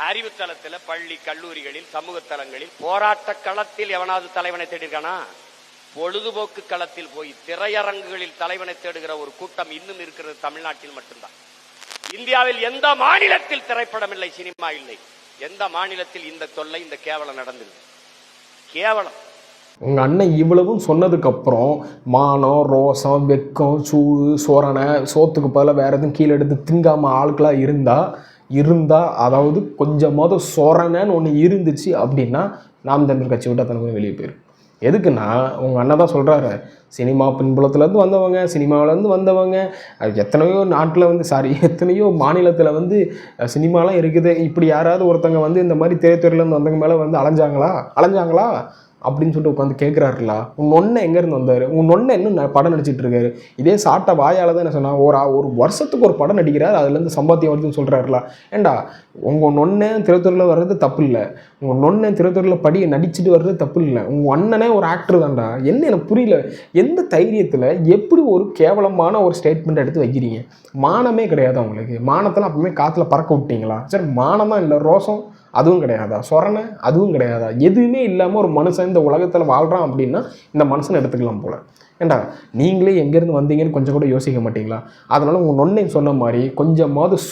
அறிவுத்தளத்தில், பள்ளி கல்லூரிகளில், சமூக தளங்களில், போராட்ட களத்தில் எவனாவது தலைவனை தேடிருக்கானா? பொழுதுபோக்கு களத்தில் போய் திரையரங்குகளில் தலைவனை தேடுகிற ஒரு கூட்டம் இன்னும் இருக்கிறது தமிழ்நாட்டில் மட்டும்தான். இந்தியாவில் எந்த மாநிலத்தில் திரைப்படம் இல்லை, சினிமா இல்லை. எந்த மாநிலத்தில் இந்த தொல்லை, இந்த கேவலம் நடந்தது? கேவலம். உங்க அண்ணன் இவ்வளவும் சொன்னதுக்கு அப்புறம் மானம், ரோசம், வெக்கம், சூடு, சோரணை, சோத்துக்கு பதிலாக வேற எதுவும் கீழே எடுத்து திங்காம ஆட்களா இருந்தா அதாவது கொஞ்சமாவது சொரணன்னு ஒன்று இருந்துச்சு அப்படின்னா நாம் தமிழர் கட்சி விட்டு அத்தனை வெளியே போயிடும். எதுக்குன்னா உங்கள் அண்ணன் தான் சொல்கிறாரு, சினிமா பின்புலத்துலேருந்து வந்தவங்க, சினிமாவிலேருந்து வந்தவங்க, எத்தனையோ நாட்டில் வந்து எத்தனையோ மாநிலத்தில் வந்து சினிமாலாம் இருக்குது. இப்படி யாராவது ஒருத்தங்க வந்து இந்த மாதிரி திரைத்துறையிலேருந்து வந்தவங்க மேலே வந்து அலைஞ்சாங்களா அப்படின்னு சொல்லிட்டு உட்காந்து கேட்குறாருல. உன் ஒன்றை எங்கேருந்து வந்தார்? உன் ஒன்றை இன்னும் படம் நடிச்சிட்டு இருக்காரு. இதே சாட்டை வாயால் தான் என்ன சொன்னால் ஒரு வருஷத்துக்கு ஒரு படம் நடிக்கிறார், அதுலேருந்து சம்பாத்தியம் வருதுன்னு சொல்கிறாருல. ஏண்டா உங்கள் நொண்ணை திரைத்துறையில் வர்றது தப்பு இல்லை, உங்கள் நொண்ணை திரைத்துறையில் நடிச்சுட்டு வர்றது தப்பு இல்லை. உங்கள் அண்ணனே ஒரு ஆக்டர் தான்டா. என்ன எனக்கு புரியல, எந்த தைரியத்தில் எப்படி ஒரு கேவலமான ஒரு ஸ்டேட்மெண்ட் எடுத்து வைக்கிறீங்க? மானமே கிடையாது அவங்களுக்கு. மானத்தெல்லாம் அப்பவுமே காற்றுல பறக்க விட்டீங்களா? சரி, மானம் தான் இல்லை, ரோசம் அதுவும் கிடையாதா, சொரணை அதுவும் கிடையாதா? எதுவுமே இல்லாமல் ஒரு மனுஷன் இந்த உலகத்தில் வாழ்கிறான் அப்படின்னா இந்த மனுஷனை எடுத்துக்கலாம் போல. ஏண்டா நீங்களே எங்கேருந்து வந்தீங்கன்னு கொஞ்சம் கூட யோசிக்க மாட்டீங்களா? அதனால் உங்கள் நொன்னை சொன்ன மாதிரி கொஞ்சமாவது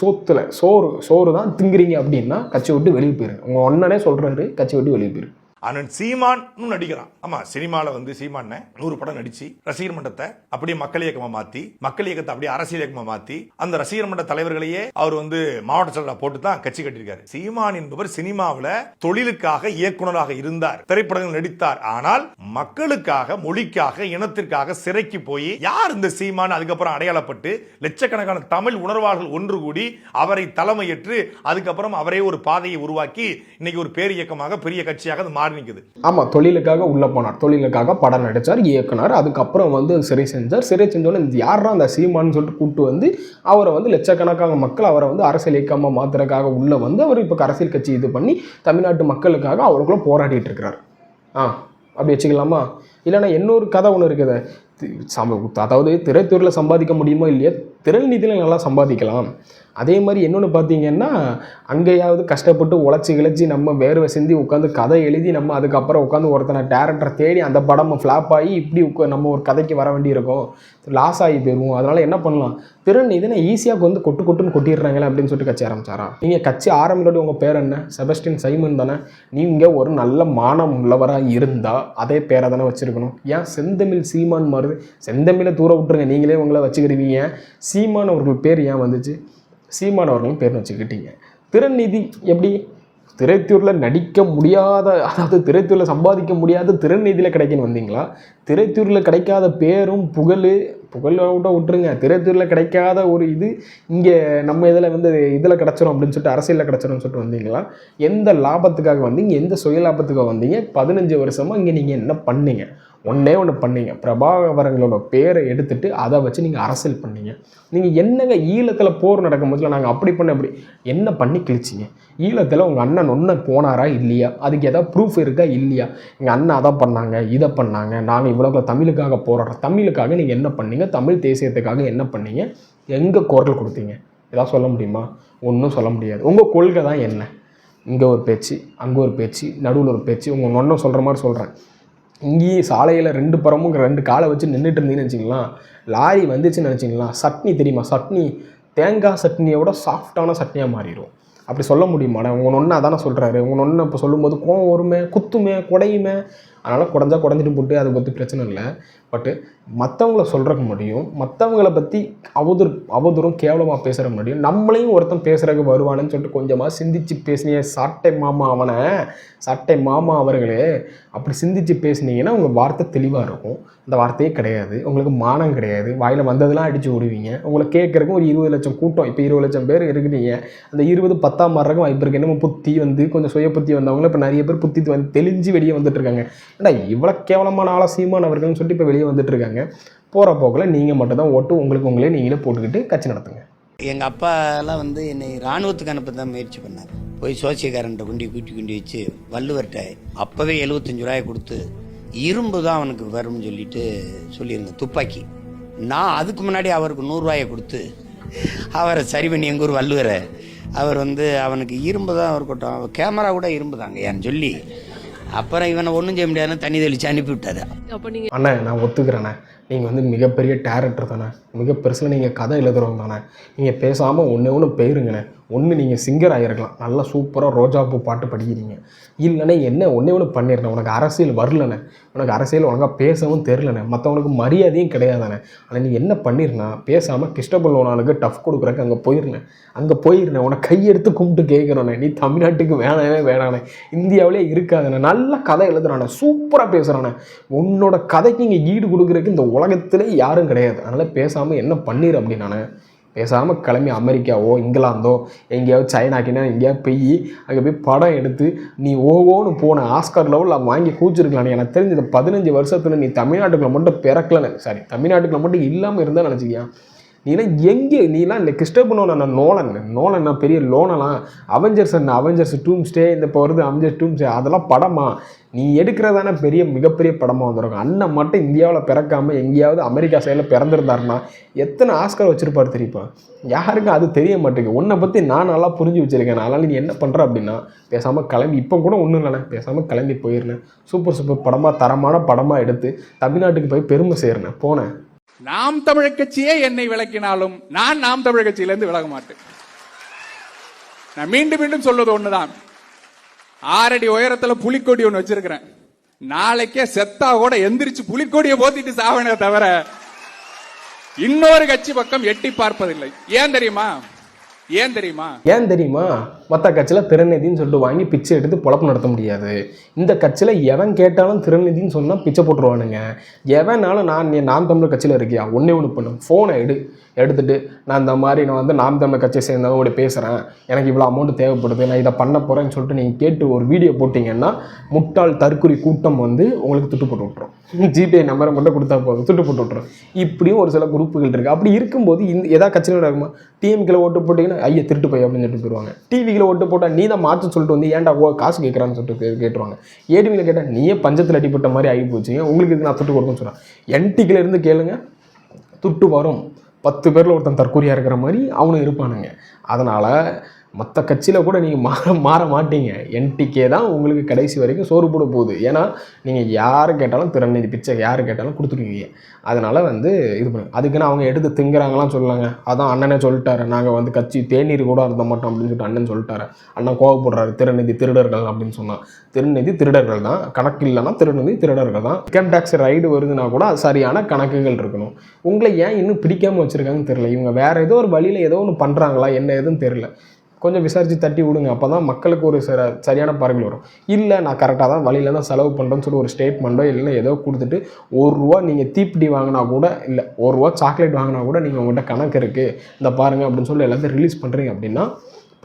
சோறு தான் திங்குறீங்க அப்படின்னா கட்சி விட்டு வெளியே போயிருங்க. உங்கள் ஒன்னனே சொல்கிறாரு, கட்சி விட்டு வெளியே போயிரு. அண்ணன் சீமான் நடிக்கிறான். ஆமா, சினிமாவில் வந்து சீமான் 100 படம் நடிச்சு ரசிகர் மன்றத்தை அப்படியே மக்கள் இயக்கமா மாத்தி, மக்கள் இயக்கத்தை அப்படியே அரசியல் இயக்கமா மாத்தி, அந்த ரசிகர் மன்ற தலைவர்களையே அவர் வந்து மாவட்ட செயலராக போட்டு தான் கட்சி கட்டியிருக்காரு. சீமான் என்பவர் சினிமாவில் தொழிலுக்காக இயக்குனராக இருந்தார், திரைப்படங்கள் நடித்தார். ஆனால் மக்களுக்காக, மொழிக்காக, இனத்திற்காக சிறைக்கு போய் யார் இந்த சீமான் அதுக்கப்புறம் அடையாளப்பட்டு லட்சக்கணக்கான தமிழ் உணர்வாளர்கள் ஒன்று கூடி அவரை தலைமையேற்று அதுக்கப்புறம் அவரே ஒரு பாதையை உருவாக்கி இன்னைக்கு ஒரு பேர் இயக்கமாக பெரிய கட்சியாக மாறி நிக்குது. ஆமா, தொழிலுக்காக உள்ள போனார், தொழிலுக்காக படம் நடிச்சார், இயக்குனர், அதுக்கப்புறம் வந்து சிறை செஞ்சோன்னு யாரா அந்த சீமான்னு சொல்லிட்டு கூப்பிட்டு வந்து அவரை வந்து லட்சக்கணக்கான மக்கள் அவரை வந்து அரசியல் இயக்கமா மாத்துறதுக்காக உள்ள வந்து அவர் இப்போ அரசியல் கட்சி இது பண்ணி தமிழ்நாட்டு மக்களுக்காக அவருக்குள்ள போராடிட்டு இருக்கிறார். அப்படி வச்சுக்கலாமா? இல்லைன்னா இன்னொரு கதை ஒன்று இருக்குது. அதாவது திரைத்துறையில் சம்பாதிக்க முடியுமோ இல்லையா, திரள் நிதியில் நல்லா சம்பாதிக்கலாம். அதே மாதிரி இன்னொன்று பார்த்தீங்கன்னா, அங்கேயாவது கஷ்டப்பட்டு உழைச்சி நம்ம வேர்வை சிந்தி உட்காந்து கதை எழுதி நம்ம அதுக்கப்புறம் உட்காந்து ஒருத்தனை டேரக்டரை தேடி அந்த படம் ஃப்ளாப் ஆகி இப்படி நம்ம ஒரு கதைக்கு வர வேண்டியிருக்கும், லாஸ் ஆகி போயிடுவோம். அதனால் என்ன பண்ணலாம், திறன் நிதினை ஈஸியாக வந்து கொட்டுன்னு கொட்டிடுறாங்களே அப்படின்னு சொல்லிட்டு கட்சி ஆரம்பிச்சாரா? நீங்கள் கட்சி ஆரம்பிக்கிட்டு உங்கள் பேர் என்ன? செபஸ்டின் சைமன் தானே. நீங்கள் ஒரு நல்ல மானம் உள்ளவராக இருந்தால் அதே பேரை தானே வச்சுருக்கணும். ஏன் செந்தமிழ் சீமான் மாறுது? செந்தமிழை தூர விட்டுருங்க, நீங்களே உங்களை வச்சுக்கிடுவீங்க. சீமான் அவர்கள் பேர் ஏன் வந்துச்சு? சீமான் அவர்களும் பேர் வச்சுக்கிட்டீங்க. திறன்நிதி எப்படி? திரைத்துறையில் நடிக்க முடியாத, அதாவது திரைத்துறையில் சம்பாதிக்க முடியாத திறன்நிதியில் கிடைக்குன்னு வந்தீங்களா? திரைத்துறையில் கிடைக்காத பேரும் புகழோட விட்டுருங்க, திரைத்துறையில் கிடைக்காத ஒரு இது இங்கே நம்ம இதில் வந்து இதில் கிடச்சிரும் அப்படின்னு சொல்லிட்டு அரசியலில் கிடச்சிரும்னு சொல்லிட்டு வந்தீங்களா? எந்த லாபத்துக்காக வந்தீங்க? எந்த சுய லாபத்துக்காக வந்தீங்க? 15 வருஷமாக இங்கே நீங்கள் என்ன பண்ணீங்க? ஒன்றே பண்ணீங்க, பிரபாகரங்களோட பேரை எடுத்துகிட்டு அதை வச்சு நீங்கள் அரசியல் பண்ணீங்க. நீங்கள் என்னங்க ஈழத்தில் போர் நடக்கும்போதில் நாங்கள் அப்படி இப்படி என்ன பண்ணி கிழிச்சிங்க? ஈழத்தில் உங்கள் அண்ணன் ஒன்று போனாரா இல்லையா? அதுக்கு ஏதாவது ப்ரூஃப் இருக்கா இல்லையா? எங்கள் அண்ணன் அதை பண்ணாங்க, இதை பண்ணாங்க, நாங்கள் இவ்வளோ தமிழுக்காக போராடுறோம். தமிழுக்காக நீங்கள் என்ன பண்ணீங்க? தமிழ் தேசியத்துக்காக என்ன பண்ணீங்க? எங்கே குரல் கொடுத்தீங்க? ஏதாவது சொல்ல முடியுமா? ஒன்றும் சொல்ல முடியாது. உங்கள் கொள்கை தான் என்ன? இங்கே ஒரு பேச்சு, அங்கே ஒரு பேச்சு, நடுவில் ஒரு பேச்சு. உங்கள் ஒன்றும் சொல்கிற மாதிரி சொல்கிறேன். இங்கேயே சாலையில் 2 புறமும் 2 காலை வச்சு நின்றுட்டு இருந்தீங்கன்னு நினச்சிங்களா, லாரி வந்துச்சுன்னு நினச்சிங்களா, சட்னி தெரியுமா? சட்னி தேங்காய் சட்னியோட சாஃப்டான சட்னியாக மாறிடும். அப்படி சொல்ல முடியுமாடா? உங்கள் ஒன்று அதானே சொல்கிறாரு. உங்கள் ஒன்று இப்போ சொல்லும்போது கோவம் வருமே, குத்துமே, குடையுமே. அதனால் குடைஞ்சிட்டு போட்டு அதை பற்றி பிரச்சனை இல்லை. பட்டு மற்றவங்கள சொல்கிறக்கு முடியும், மற்றவங்கள பற்றி அவதூறும் கேவலமாக பேசுகிற முடியும். நம்மளையும் ஒருத்தன் பேசுகிறக்கு வருவானு சொல்லிட்டு கொஞ்சமாக சிந்திச்சு பேசினீங்க. சாட்டை மாமா அவர்களே, அப்படி சிந்திச்சு பேசுனீங்கன்னா உங்கள் வார்த்தை தெளிவாக இருக்கும். அந்த வார்த்தையே கிடையாது. உங்களுக்கு மானம் கிடையாது. வாயில் வந்ததெல்லாம் அடித்து விடுவீங்க. உங்களை கேட்குறக்கும் ஒரு 20 லட்சம் கூட்டம், இப்போ 20 லட்சம் பேர் இருக்கிறீங்க. அந்த 20 10 மாறுறக்கும் வாய்ப்பு இருக்குது. என்னமோ புத்தி வந்து கொஞ்சம் சுய புத்தி வந்தவங்களும் இப்போ நிறைய பேர் புத்தி வந்து தெளிஞ்சு வெளியே வந்துட்டு இருக்காங்க. ஏன்னா இவ்வளோ கேவலமான ஆளா சீமான் அவர்கள்னு சொல்லிட்டு இப்போ வெளியே வந்துட்டு இருக்காங்க. போகிற போக்கில் நீங்கள் மட்டும்தான் ஓட்டு உங்களே நீங்களே போட்டுக்கிட்டு கட்சி நடத்துங்க. எங்கள் அப்பாலாம் வந்து என்னை இராணுவத்துக்கு அனுப்ப தான் முயற்சி பண்ணார். போய் சோசியக்காரன்ட்ட கூட்டி வச்சு வள்ளுவர்கிட்ட அப்போவே 75 ரூபாயை கொடுத்து இரும்பு தான் அவனுக்கு வரும்னு சொல்லியிருந்தேன், துப்பாக்கி. நான் அதுக்கு முன்னாடி அவருக்கு 100 ரூபாயை கொடுத்து அவரை சரி பண்ணி எங்கள் ஊர் வள்ளுவரை அவர் வந்து அவனுக்கு இரும்பு தான் அவர் கொட்டும், கேமரா கூட இரும்பு தாங்க ஏன்னு சொல்லி அப்புறம் இவனை ஒன்றும் செய்ய முடியாதுன்னு தண்ணி தெளித்து அனுப்பி விட்டாரு. அண்ணா நான் ஒத்துக்கிறேண்ணே, நீங்கள் வந்து மிகப்பெரிய டேரக்டர் தானே, மிக பெருசில் நீங்கள் கதை எழுதுறவங்க தானே, நீங்கள் பேசாமல் ஒன்று போயிருங்கண்ணே. ஒன்று நீங்கள் சிங்கர் ஆகிருக்கலாம், நல்லா சூப்பராக ரோஜாப்பூ பாட்டு படிக்கிறீங்க. இல்லைண்ணே என்ன ஒன்று பண்ணிடுறேன், உனக்கு அரசியல் வரலண்ணே, உனக்கு அரசியல் ஒழுங்காக பேசவும் தெரிலண்ணே, மற்றவனுக்கு மரியாதையும் கிடையாதானே. ஆனால் நீ என்ன பண்ணிருந்தா பேசாமல் கிருஷ்ணபுல்லோனானுக்கு டஃப் கொடுக்குறக்கு அங்கே போயிருந்தேன் உனக்கு கையெடுத்து கும்பிட்டு கேட்குறோண்ணே. நீ தமிழ்நாட்டுக்கு வேணானே, இந்தியாவிலே இருக்காதுண்ணே. நல்ல கதை எழுதுறானே, சூப்பராக பேசுகிறானே. உன்னோட கதைக்கு இங்கே ஈடு கொடுக்குறதுக்கு இந்த உலகத்திலே யாரும் கிடையாது. அதனால் பேசாமல் என்ன பண்ணிடு அப்படின்னானே, பேசாமல் கிளம்பி அமெரிக்காவோ இங்கிலாந்தோ எங்கேயாவது சைனாக்கினா எங்கேயாவது போய் அங்கே போய் படம் எடுத்து நீ ஓன்னு போன ஆஸ்கார் லெவலில் வாங்கி கூச்சிருக்கலாம். எனக்கு தெரிஞ்ச இந்த 15 வருஷத்துல நீ தமிழ்நாட்டுக்குள்ள மட்டும் பிறக்கலன்னு, சாரி தமிழ்நாட்டுக்குள்ள மட்டும் இல்லாமல் இருந்தால் நினச்சிக்கியா. நீலாம் நீலாம் இந்த கிறிஸ்டோபர் நோலன் பெரிய லோனலாம் அவெஞ்சர்ஸ் டூம்ஸ்டே இந்த இப்போ வருது அவெஞ்சர்ஸ் டூம்ஸ்டே அதெல்லாம் படமா நீ எடுக்கிறதான மிகப்பெரிய படமாக வந்துருக்கும். அண்ணன் மட்டும் இந்தியாவில் பிறக்காமல் எங்கேயாவது அமெரிக்கா சைடில் பிறந்திருந்தாருன்னா எத்தனை ஆஸ்கர் வச்சுருப்பார் தெரியுப்பா. யாருக்கும் அது தெரிய மாட்டேங்குது. உன்னை பற்றி நான் நல்லா புரிஞ்சு வச்சுருக்கேன். அதனால் நீ என்ன பண்ணுற அப்படின்னா பேசாமல் கிளம்பி, இப்போ கூட ஒன்றும் இல்லைண்ணே, பேசாமல் கிளம்பி போயிருந்தேன். சூப்பர் படமாக தரமான படமாக எடுத்து தமிழ்நாட்டுக்கு போய் பெருமை சேர்னேன் போனேன். நாம் தமிழர் கட்சியே என்னை விளக்கினாலும் நான் நாம் தமிழர் கட்சியிலிருந்து விலக மாட்டேன். நான் மீண்டும் சொல்வது ஒண்ணுதான், 6 அடி உயரத்துல புலிக்கொடி ஒண்ணு வச்சிருக்கிறேன். நாளைக்கே செத்தா கூட எந்திரிச்சு புலிக்கொடியை போத்திட்டு சாவனே தவிர இன்னொரு கட்சி பக்கம் எட்டி பார்ப்பதில்லை. ஏன் தெரியுமா மற்ற கட்சியில் திறநிதின்னு சொல்லிட்டு வாங்கி பிச்சை எடுத்து பொழப்பு நடத்த முடியாது. இந்த கட்சியில் எவன் கேட்டாலும் திறநிதின்னு சொன்னால் பிச்சை போட்டுருவானுங்க. எவனாலும் நாம் தமிழர் கட்சியில் இருக்கியா ஒன்று பண்ணும், ஃபோனை எடுத்துட்டு நான் இந்த மாதிரி நான் வந்து நாம் தமிழர் கட்சியை சேர்ந்தவங்க பேசுகிறேன், எனக்கு இவ்வளோ அமௌண்ட் தேவைப்படுது, நான் இதை பண்ண போகிறேன்னு சொல்லிட்டு நீங்கள் கேட்டு ஒரு வீடியோ போட்டிங்கன்னா முட்டாள் தற்குறி கூட்டம் வந்து உங்களுக்கு துட்டு போட்டு விட்ரும். ஜிபே நம்பரை மட்டும் கொடுத்தா போதும், துட்டு போட்டு விட்ரும். இப்படியும் ஒரு சில குரூப்புகள் இருக்குது. அப்படி இருக்கும்போது எதாவது கட்சியில் இருக்குமா, டிஎம்கேல ஓட்டு போட்டிங்கன்னா ஐயா திருட்டு போய் அப்படின்னு சொல்லிட்டு போயிடுவாங்க. டிவியில் ஓட்டு போட்டால் நீ தான் மாற்ற சொல்லிட்டு வந்து ஏன்டா காசு கேட்குறான்னு சொல்லிட்டு கேட்டுருவாங்க. ஏடிவியில் கேட்டால் நீயே பஞ்சத்தில் அடிப்பட்ட மாதிரி ஆகி போச்சுங்க, உங்களுக்கு இது நான் துட்டு கொடுக்குன்னு சொல்கிறேன். என்டிக்கில் இருந்து கேளுங்க, துட்டு வரும். 10 பேரில் ஒருத்தன் தற்கொலையாக இருக்கிற மாதிரி அவனும் இருப்பானுங்க. அதனால் மற்ற கட்சியில் கூட நீங்கள் மாற மாட்டீங்க. என்டிகே தான் உங்களுக்கு கடைசி வரைக்கும் சோறு போட போகுது. ஏன்னா நீங்கள் யார் கேட்டாலும் திறநிதி பிச்சை யார் கேட்டாலும் கொடுத்துருவீங்க. அதனால் வந்து இது பண்ணு. அதுக்குன்னு அவங்க எடுத்து திங்குறாங்களாம் சொல்லாங்க. அதான் அண்ணனே சொல்லிட்டாரு, நாங்கள் வந்து கட்சி தேநீர் கூட இருந்த மாட்டோம் அப்படின்னு சொல்லிட்டு அண்ணன் சொல்லிட்டாரு. அண்ணன் கோவப்படுறாரு, திறநிதி திருடர்கள் அப்படின்னு சொன்னால். திருநிதி திருடர்கள் தான், கணக்கு இல்லைன்னா திருநிதி திருடர்கள் தான். இன்கம் டேக்ஸ் ரைடு வருதுன்னா கூட அது சரியான கணக்குகள் இருக்கணும். உங்களை ஏன் இன்னும் பிடிக்காமல் வச்சுருக்காங்கன்னு தெரியல. இவங்க வேறு ஏதோ ஒரு வழியில் ஏதோ ஒன்று பண்ணுறாங்களா என்ன எதுன்னு தெரியல. கொஞ்சம் விசாரித்து தட்டி விடுங்க. அப்போ தான் மக்களுக்கு ஒரு சரியான பார்வைகள் வரும். இல்லை நான் கரெக்டாக தான் வழியில் தான் செலவு பண்ணுறேன்னு சொல்லி ஒரு ஸ்டேட்மெண்ட்டோ இல்லை ஏதோ கொடுத்துட்டு ₹1 நீங்கள் தீப்பிடி வாங்கினா கூட, இல்லை ₹1 சாக்லேட் வாங்கினா கூட நீங்கள் உங்கள்கிட்ட கணக்கு இருக்குது இந்த பாருங்கள் அப்படின்னு சொல்லி எல்லாத்தையும் ரிலீஸ் பண்ணுறீங்க அப்படின்னா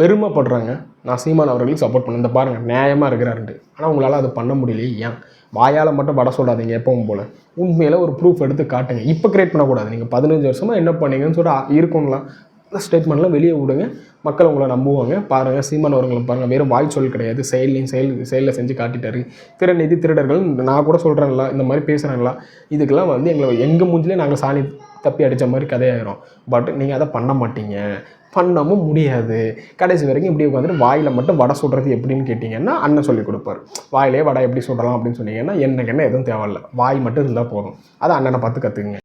பெருமைப்படுறாங்க. நான் சீமான் அவர்களுக்கு சப்போர்ட் பண்ணேன். இந்த பாருங்கள் நியாயமாக இருக்கிறாருன்ட்டு. ஆனால் உங்களால் அது பண்ண முடியலையே. ஏன் வாயால் மட்டும் வட சொல்லாதீங்க எப்பவும் போல். உண்மையில் ஒரு ப்ரூஃப் எடுத்து காட்டுங்க. இப்போ கிரியேட் பண்ணக்கூடாது. நீங்கள் 15 வருஷமாக என்ன பண்ணீங்கன்னு சொல்லிட்டு இருக்கும்லாம் ஸ்டேட்மெண்ட்லாம் வெளியே விடுங்க. மக்கள் உங்களை நம்புவாங்க. பாருங்கள் சீமான் அவர்களை பாருங்கள், வெறும் வாய் சொல் கிடையாது, செயலில் செஞ்சு காட்டிட்டாரு. திறநிதி திருடர்கள் நான் கூட சொல்கிறேன்ல, இந்த மாதிரி பேசுகிறாங்களா, இதுக்கெல்லாம் வந்து எங்கள் மூஞ்சிலே நாங்கள் சாணி தப்பி அடித்த மாதிரி கதையாயிரும். பட் நீங்கள் அதை பண்ண மாட்டீங்க, பண்ணவும் முடியாது. கடைசி வரைக்கும் இப்படி உட்காந்துட்டு வாயில் மட்டும் வடை சுடுறது எப்படின்னு கேட்டிங்கன்னா அண்ணன் சொல்லி கொடுப்பார். வாயிலே வடை எப்படி சுடலாம் அப்படின்னு சொன்னீங்கன்னா எனக்கு என்ன எதுவும் தேவையில்லை, வாய் மட்டும் இருந்தால் போதும். அதை அண்ணனை பார்த்து கற்றுக்குங்க.